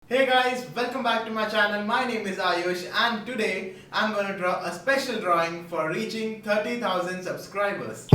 Hey guys, welcome back to my channel. My name is Ayush and today I'm gonna draw a special drawing for reaching 30,000 subscribers.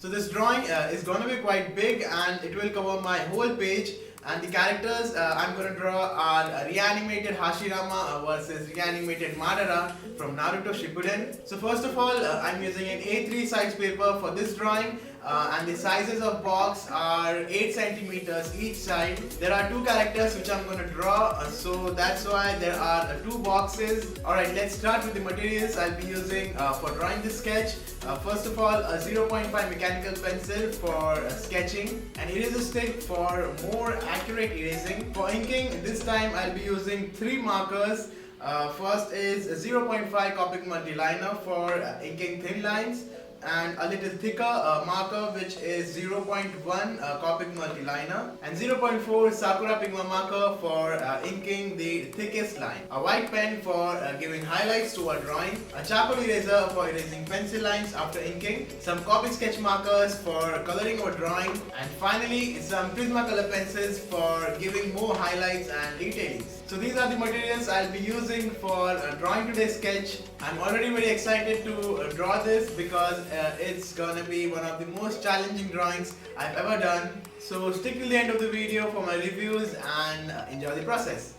So this drawing is gonna be quite big and it will cover my whole page. And the characters I'm going to draw are reanimated Hashirama versus reanimated Madara from Naruto Shippuden. So first of all, I'm using an A3 size paper for this drawing. And the sizes of box are 8 centimeters each side. There are two characters which I'm going to draw, so that's why there are two boxes. Alright, let's start with the materials I'll be using for drawing this sketch. First of all, a 0.5 mechanical pencil for sketching, an eraser stick for more accurate erasing. For inking, this time I'll be using 3 markers. First is a 0.5 Copic Multiliner for inking thin lines, and a little thicker marker which is 0.1 Copic Multiliner, and 0.4 Sakura marker for inking the thickest line, a white pen for giving highlights to our drawing, a charcoal eraser for erasing pencil lines after inking, some Copic sketch markers for coloring our drawing, and finally some Prismacolor pencils for giving more highlights and details. So these are the materials I'll be using for drawing today's sketch. I'm already very excited to draw this because it's gonna be one of the most challenging drawings I've ever done. So stick till the end of the video for my reviews and enjoy the process.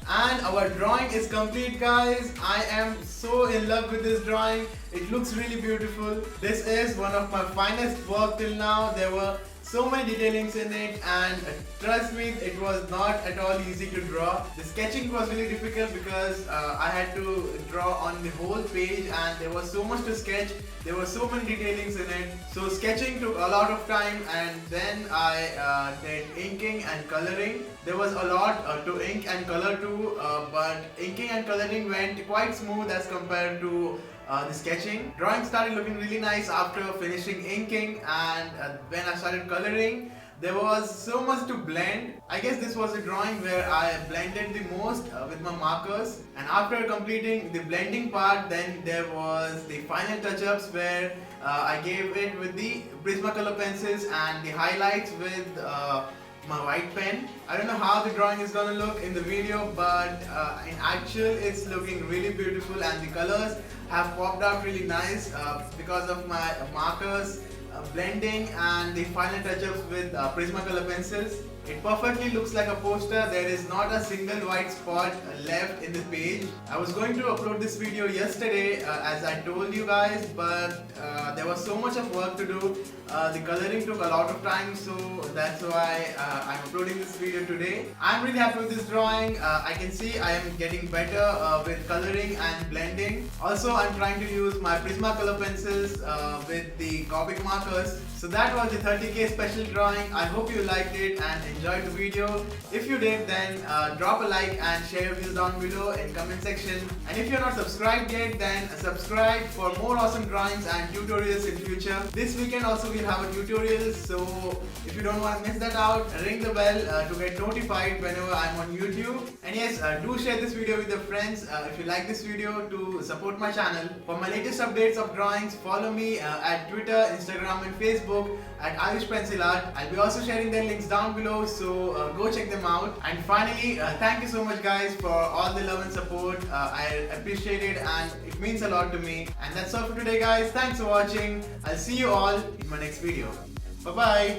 And our drawing is complete, guys. I am so in love with this drawing. It looks really beautiful. This is one of my finest work till now. There were so many detailings in it, and trust me, it was not at all easy to draw. The sketching was really difficult because I had to draw on the whole page and there was so much to sketch. There were so many detailings in it. So sketching took a lot of time, and then I did inking and coloring. There was a lot to ink and color too, but inking and coloring went quite smooth as compared to the sketching. Drawing started looking really nice after finishing inking, and when I started coloring, there was so much to blend. I guess this was a drawing where I blended the most with my markers, and after completing the blending part, then there was the final touch-ups where I gave it with the Prismacolor pencils and the highlights with my white pen. I don't know how the drawing is gonna look in the video, but in actual it's looking really beautiful, and the colors have popped out really nice because of my markers, blending and the final touch-ups with Prismacolor pencils. It perfectly looks like a poster. There is not a single white spot left in the page. I was going to upload this video yesterday as I told you guys, but there was so much of work to do. The coloring took a lot of time, so that's why I'm uploading this video today. I'm really happy with this drawing. I can see I am getting better with coloring and blending. Also, I'm trying to use my Prismacolor pencils with the Copic Markers. So that was the 30k special drawing. I hope you liked it and enjoyed the video. If you did, then drop a like and share your views down below in comment section. And if you're not subscribed yet, then subscribe for more awesome drawings and tutorials in future. This weekend also we'll have a tutorial, so if you don't want to miss that out, ring the bell to get notified whenever I'm on YouTube. And yes, do share this video with your friends if you like this video to support my channel. For my latest updates of drawings, follow me at Twitter, Instagram and Facebook at Ayush Pencil Art. I'll be also sharing their links down below, so go check them out. And finally, thank you so much guys for all the love and support. I appreciate it and it means a lot to me. And that's all for today guys. Thanks for watching. I'll see you all in my next video. Bye bye.